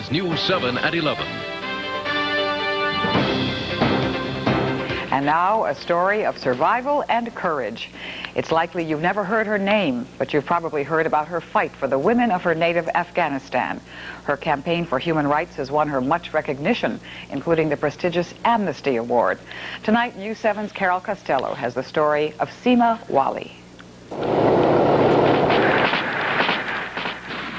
is News 7 at 11. And now, a story of survival and courage. It's likely you've never heard her name, but you've probably heard about her fight for the women of her native Afghanistan. Her campaign for human rights has won her much recognition, including the prestigious Amnesty Award. Tonight, News 7's Carol Costello has the story of Sima Wali.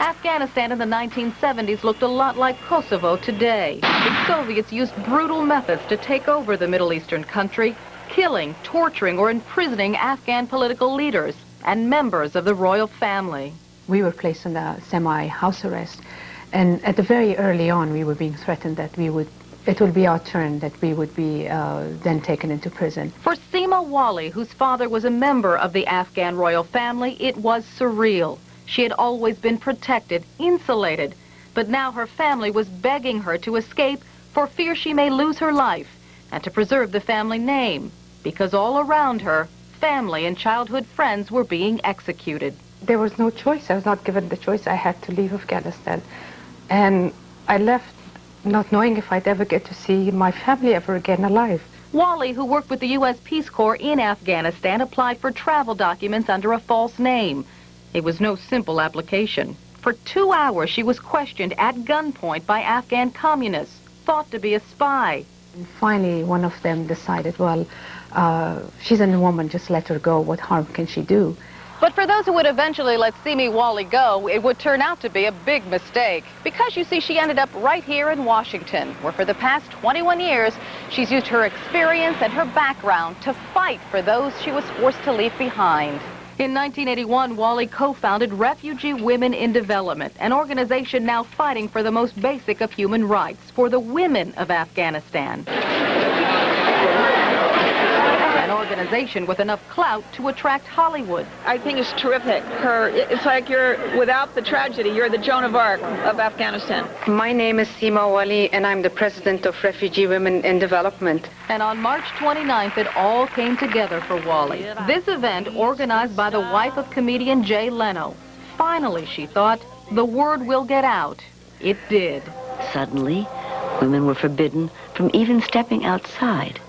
Afghanistan in the 1970s looked a lot like Kosovo today. The Soviets used brutal methods to take over the Middle Eastern country, killing, torturing, or imprisoning Afghan political leaders and members of the royal family. We were placed on a semi-house arrest, and at the very early on we were being threatened that it would be our turn, that we would be then taken into prison. For Sima Wali, whose father was a member of the Afghan royal family, it was surreal. She had always been protected, insulated, but now her family was begging her to escape for fear she may lose her life and to preserve the family name, because all around her, family and childhood friends were being executed. There was no choice. I was not given the choice. I had to leave Afghanistan. And I left not knowing if I'd ever get to see my family ever again alive. Wali, who worked with the U.S. Peace Corps in Afghanistan, applied for travel documents under a false name. It was no simple application. For 2 hours, she was questioned at gunpoint by Afghan communists, thought to be a spy. And finally, one of them decided, well, she's a woman, just let her go. What harm can she do? But for those who would eventually let Sima Wali go, it would turn out to be a big mistake. Because, you see, she ended up right here in Washington, where for the past 21 years, she's used her experience and her background to fight for those she was forced to leave behind. In 1981, Wali co-founded Refugee Women in Development, an organization now fighting for the most basic of human rights, for the women of Afghanistan. An organization with enough clout to attract Hollywood. I think it's terrific. It's like without the tragedy, you're the Joan of Arc of Afghanistan. My name is Sima Wali, and I'm the president of Refugee Women in Development. And on March 29th, it all came together for Wali. This event, organized by the wife of comedian Jay Leno. Finally, she thought, the word will get out. It did. Suddenly, women were forbidden from even stepping outside.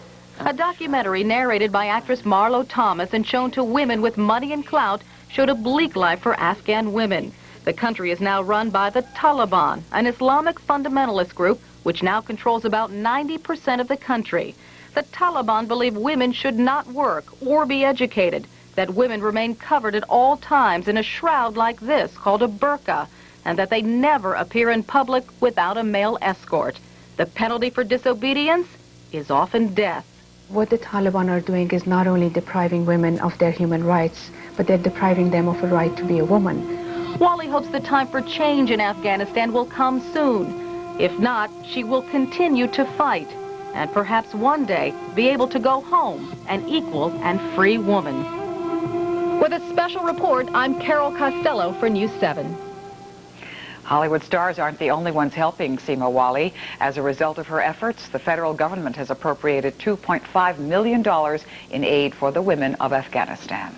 A documentary narrated by actress Marlo Thomas and shown to women with money and clout showed a bleak life for Afghan women. The country is now run by the Taliban, an Islamic fundamentalist group which now controls about 90% of the country. The Taliban believe women should not work or be educated, that women remain covered at all times in a shroud like this called a burqa, and that they never appear in public without a male escort. The penalty for disobedience is often death. What the Taliban are doing is not only depriving women of their human rights, but they're depriving them of a right to be a woman. Wali hopes the time for change in Afghanistan will come soon. If not, she will continue to fight, and perhaps one day be able to go home an equal and free woman. With a special report, I'm Carol Costello for News 7. Hollywood stars aren't the only ones helping Sima Wali. As a result of her efforts, the federal government has appropriated $2.5 million in aid for the women of Afghanistan.